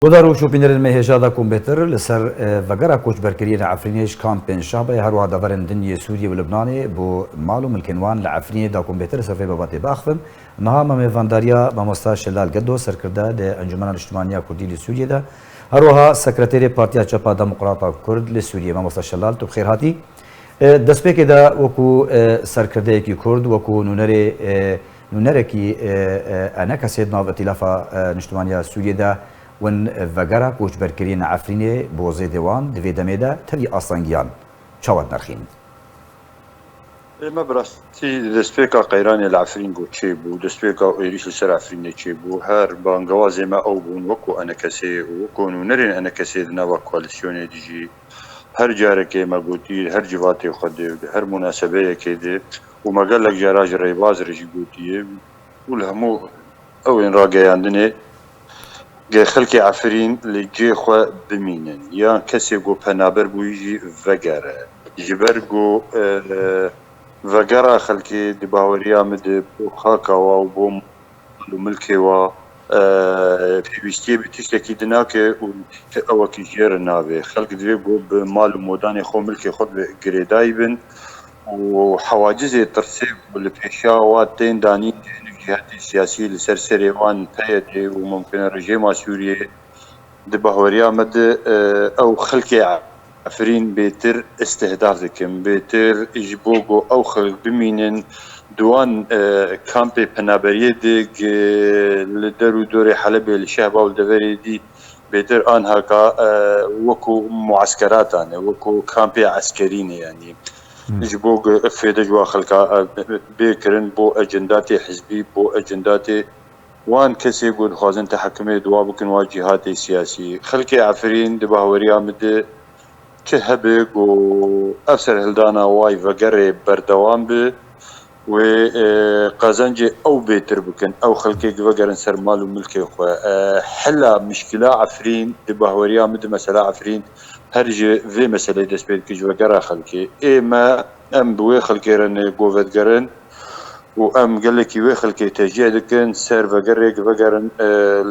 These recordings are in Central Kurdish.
ودارو شو بينر المهجادة كمبيوتر لسر فقرا كوش بركريين عفرينيش كامبين شعبي هروها دفرن دنيا سوريا ولبناني بو معلوم الكنوان لعفريني دا كمبيوتر سر في باباتي باخفم نها ما فانداريا بمستا شلال جدو سركردا ده انجمن الاجتماعية كردي لسوريا ده هروها سكرتيري بارتيا چپا ديمقراطا كرد لسوريا بمستا شلال تو بخير هاتي دسبيك دا وكو سركردا كي كرد وكو نونري كي انا كسيد ناف ائتلاف الاجتماعية سوريا ده ون وگرا کوچ برکرین عفرینه بوزه دوان دوی دمیده تری آسانگیان چاوت نرخین. ما براستی دستپیکا قیرانی العفرین گو چه بو دستپیکا ایریش لسر عفرینه چه بو هر بانگوازی ما او بون وکو انا کسی وکو نونرین انا کسی دنوا کوالسیون دیجی هر جاره که ما گوتی هر جواتی خود هر مناسبه که ده و ما قال لك جراج ريباز رجي گوتیه ولهمو او این راگیاندنه جه خلقی عفرین لجه خو بمینن یا کسی گو پنابر بویجی وگره جبر گو وگره خلقی دباوریا مده خاکا و بوم ملکی و پیوستی بتشتکی دنا که او کی جر ناوی خلق دوی گو بمال و مودان خو ملکی خود گریدای بن و حواجز ترسيب والبيشاوات تين داني الجهات السياسية لسر سريوان تايد وممكن الرجيم سوريا دبهوريا مد او خلقي عفرين بيتر استهداف ذكم بيتر اجبوغو او خلق بمينن دوان كامبي بنابريه ديك لدرو دوري حلبي الشهبة والدفري دي بيتر انهاكا وكو معسكرات وكو كامبي عسكرين يعني جبوق افيد جوا خلقا بيكرن بو اجنداتي حزبي بو اجنداتي وان كسي يقول خوازن تحكمي دوابكن واجهاتي سياسي خلقي عفرين دبهوريا مد كهبق و افسر هلدانا واي فقري بردوان بي و قازنجي او بيتر بكن او خلقي فقرن سر مال وملكي اخوة حلا مشكلة عفرين دبهوريا مد مسألة عفرين هرجي في مسألة دسبيت كي جوجرا خلقي إما أم بوي خلقي رن قوفت قرن وأم قال لك يوي خلقي تجيه دكن سر فقرق فقرن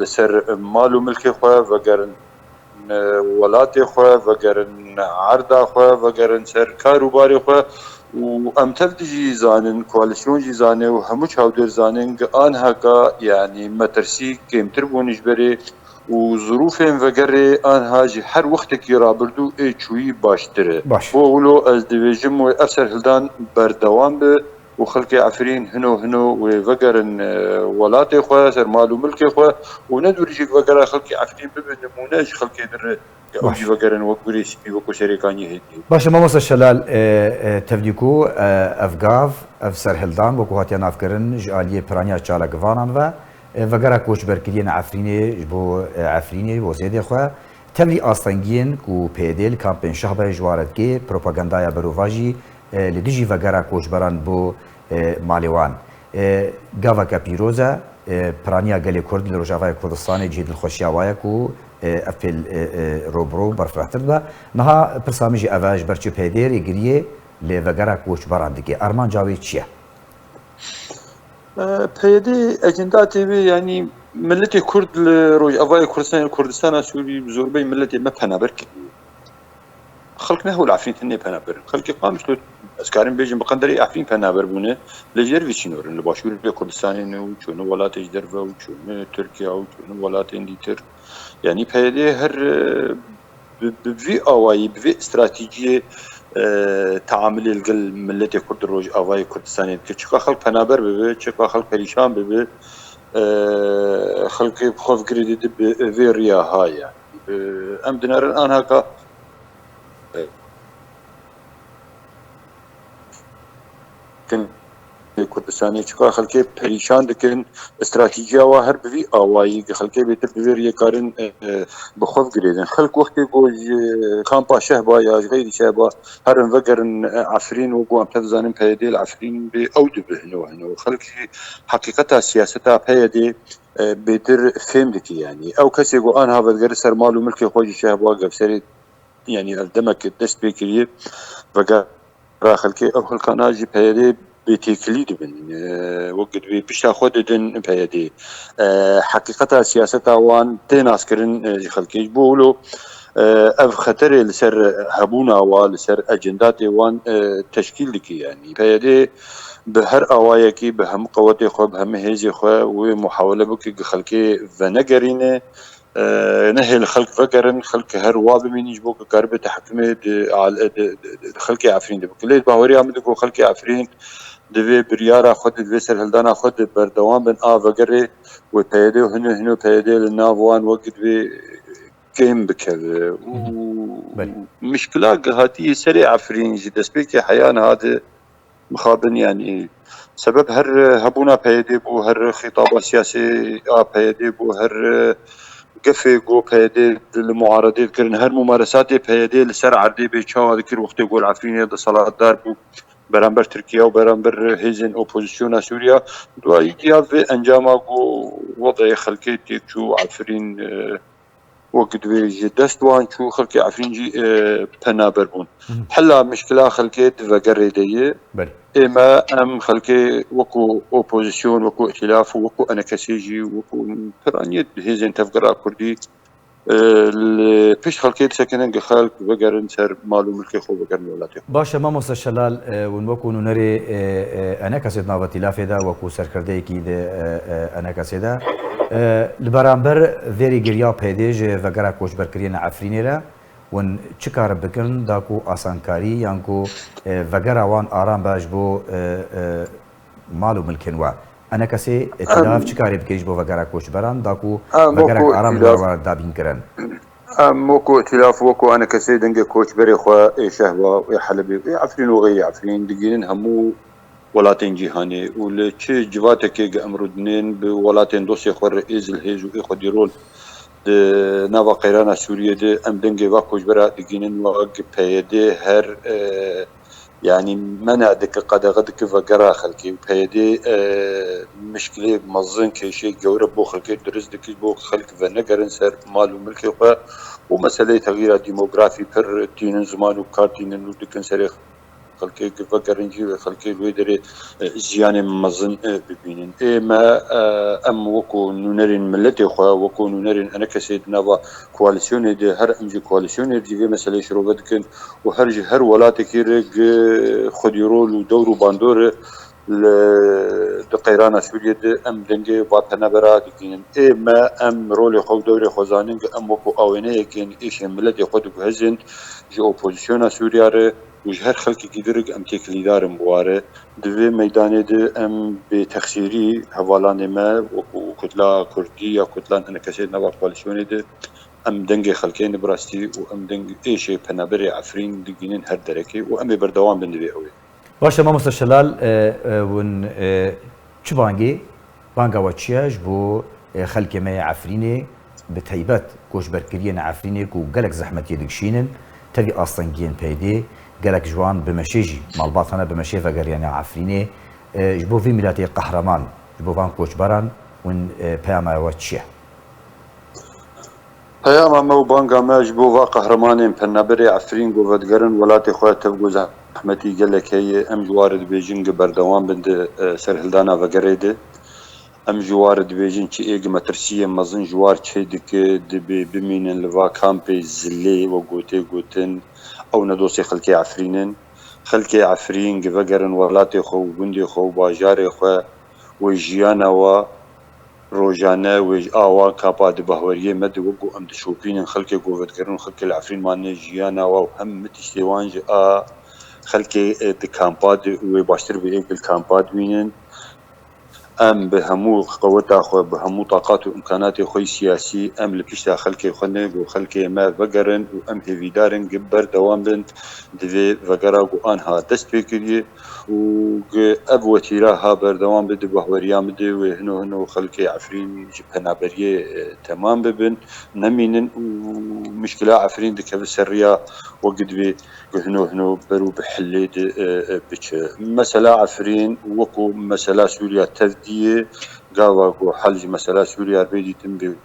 لسر مالو ملكي خوا فقرن ولاتي خوا فقرن عرضا خوا فقرن سر كاروباري خوا وأم تفتجي زانن كواليسيون جي زانن وهموش هاودر زانن آن هكا يعني مترسي كيم تربون جبري وظروفين وقري آنها جي هر وقت كي رابردو اي چوي باشتره بولو از ديويجم و افسر هلدان بردوان به وخلقي عفرين هنو وقرن ولاتي خواه سر مالو ملكي خواه وندور جيك وقرا خلقي عفرين ببن نموناج خلقي در اوجي وقرن وقوري سبي وكو شريكاني هدي باشا ما وصل شلال تفديكو افقاف افسر هلدان وكو هاتيان افكرن جاليه برانيا چالا قوانان و وگرا کوچ برکرین عفرینه بو عفرینه بو زیاده خو تبلی آستانگین کو پیدل کامپین شهبه جوارد که پروپاگاندایا بروواجی لدیجی وگرا کوچ بران بو مالیوان گاوا کپیروزا پرانیا گلی کرد لروجاوای کردستان جهید الخوشیا وای کو افل روبرو برفراتر دا نها پرسامیجی اواج برچو پیدر گریه ل وگرا کوچ بران دیگه ارمان جاوی چیه پیدی اجنداتی بی یعنی ملت کرد روی اوای کردستان سوری بزربی ملت ما پنابر کرد خلق نه العفرین تنی پنابر خلق قامش لو اسکارین بیجن بقدری عفرین پنابر بونه لجر ویچینورن لباشور کردستان نو چون ولات اجدر و چون ترکیه و چون ولات اندیتر یعنی پیدی هر بفي اوای بفي استراتيجيه تعامل القل ملتي كرد الروج اوای كردستان كيشكا خلق پنابر ببي چكا خلق پريشان ببي خلق بخوف قريد في ريا هاي ام دينار الان هكا كن كردستاني چكا خلق پريشان دكن استراتيجيه واهر بفي اوای خلق بيتر في ريا كارن بخوف قريدن خلق وقت يقول كامبا شهبا يا غير شهبا هرن فقرن عفرين وقوم تفزانن بيدي العفرين بأود بهنو خلق حقيقتها سياستها بيدي بيتر فهمتك يعني او كسي يقول انا هذا غير سر مالو ملكي خوجي شهبا قبسري يعني الدمك دست بكري فقا خلقي او خلقنا جي بيدي بتيكلي دبن وقت بيشتا خوددن بهدي حقيقة سياسة وان تناس كرن خلقي بولو اف خطر لسر هبونا ولسر اجندات وان تشكيل لكي يعني بهدي بهر اوايكي بهم قوتي خو بهم هيزي خو ومحاولة بك خلقي فنقرينه نهي الخلق فقرن خلق هر واب من يجبوك قرب تحكمه على خلقي عفرين دبك ليت باوري عمدك خلقي عفرين دبي بريارا خود دبي سر هلدانا خود بردوام بن فقري وبيدي وهنو بيدي للنافوان وقت بي كيم بكر ومشكلة هاتي سريع عفرين جي دسبيكي حيان هذا مخابن يعني سبب هر هبونا بيدي بو هر خطاب سياسي بيدي بو هر قفي جو بيدي المعارضين كرن هر ممارسات بيدي لسر عردي بيتشاو ذكر وقت يقول عفرين ده صلاة دار بو برامبر تركيا وبرامبر هيزن اوبوزيسيون سوريا دواي في انجاما وضع خلقي تيكشو عفرين وقت بيجي دستوان شو خلقي عفرين جي بنابر بون حلا مشكلة خلقي تفقر دي إما أم خلقي وكو اوبوزيسيون وكو ائتلاف وكو أنا كسيجي وكو ترانيت هيزن تفقر كردي فيش خلقيت سكنن خلق بقرن سر معلوم الكي خو بقرن ولاتي باشا ما مصر شلال ونوكو نري أنا كسيد نابتي لافدا وكو سركردي كي أنا كسيدا لبرامبر ذيري قريا بيديج وقرا كوش بركرين عفريني لا ون چكار بكن داكو آسانكاري يانكو وقرا وان آرام باش بو معلوم الكنوا أنا كسي اتلاف چكاري بكيش بو وقرا كوش بران داكو وقرا آرام لوار دابين كرن موكو ائتلاف وكو انا كسي دنجي كوتش بري خوا شهوه وحلبي عفرين وغي عفرين دقيقين همو ولاتين جيهاني ولتشي جواتك امرودنين بولاتين دوسي خور رئيس الهيج واخو ديرول نافا قيرانا سوريا دي ام دنجي واكوش برا دقيقين واق بيدي هر يعني منع دك قدغدك فقرا خلكي بيدي مشكله مزن كشي جورب بو خلكي درس دك بو خلك فنقرن سر مال وملكي ومساله تغيير ديموغرافي بر تين زمان وكارتين ودكن سر خلكي فقرن جي خلكي ويدري زيان مزن ببينين اما ام وكو نونرين ملتي خو وكو نونرين انا كسيد نافا كواليسيون دي هر انجي كواليسيون دي مساله شروبتكن وهرج هر ولاتك يرق خديرول ودور باندور لقيرانا سوريا دي ام دنجي باطنا برا دكين اما ام رولي خو دوري خوزانين ام وكو اوينه كين ايش ملتي خود بهزن جي اوبوزيسيون سوريا وجهر خلقي كيدرق ام تكليدار مبواره دوي ميداني دي ام بتخسيري حوالان ما وكتلا كردية كتلان انا كسيد نوار كواليسيوني دي ام دنجي خلقين براستي وام دنجي ايشي بنابري عفرين دقينين هر دركي وام بردوان بندبي اوي باشا ما مصر شلال ون چو بانگي بانگا وچياج بو خلقي ما عفريني بتهيبات كوش بركريين عفريني كو قلق زحمتي دقشينن تبي اصلا بيدي قالك جوان بمشيجي مالباطنا بمشي فقريانا عفريني جبو في ميلاتي قهرمان جبو فان كوش بران ون بياما واتشيه بياما مو بانقا ما جبو فا قهرمانين بنابري عفرين قوفت قرن ولاتي خوات تبقو زحمتي قالك هي ام جوارد بيجين بردوان بند سرهلدانا فقريدي ام جوارد بيجين چي ايق مترسية مزن جوار چي دك دبي بمينن لفا كامبي زلي وقوتي قوتن او ندوسي خلقي عفرينن خلقي عفرين قفقرن ولاتي خو بندي خو باجاري خو وجيانا و روجانا وج اوا كابا دبهوريه مد وقو ام تشوفين خلقي قوفت قرن خلقي العفرين ماني جيانا و هم متشتيوانج خلقي دكامباد وباشتر بيك بالكامباد وينن ام بهمو قوتا خو بهمو طاقات وامكانات خوي سياسي ام لبيشتا خلكي خنق وخلكي ما بقرن وام هيفيدارن قبر دوام بنت دفي فقرا قوان ها دست بكري و اب وتيراها بردوام بد بهوريام دي وهنو خلكي عفرين جبهنا بريه تمام ببن نمينن ومشكله عفرين دك بالسريه وقد بي هنو برو بحليد بتش مساله عفرين وكو مساله سوريا تفديه قاوا حل مساله سوريا بيدي تنبي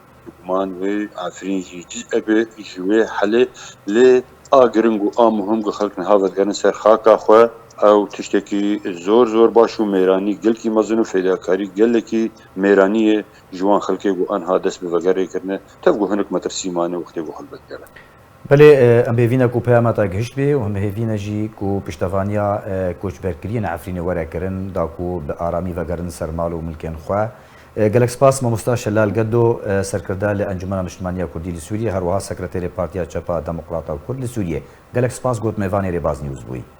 كمان وعفرين جزء بجوي حل ل اجرنجو مهم خلقنا هذا كان سر خاكا خو او تشتكي زور زور باشو ميراني قلكي مزنو فداكاري قلكي ميرانية جوان خلقي و انها دس بفقري كرنا تبقو هنك مترسيمانه وقتي و خلبت كلا بله ام بيفينا کو پیامتا گشت به و هم هیوینا جی کو پشتوانیا کوچبرکرین عفرین ورا کرن دا کو به آرامی و گرن سرمال و ملکن خو گلکس پاس ماموستا شلال گدو سرکردا لانجمن مجتمعیه کردی لسوریه هر وها سکرتری پارتیا چپا دموکراتا کرد لسوریه گلکس پاس گوت میوانی ریباز نیوز بوی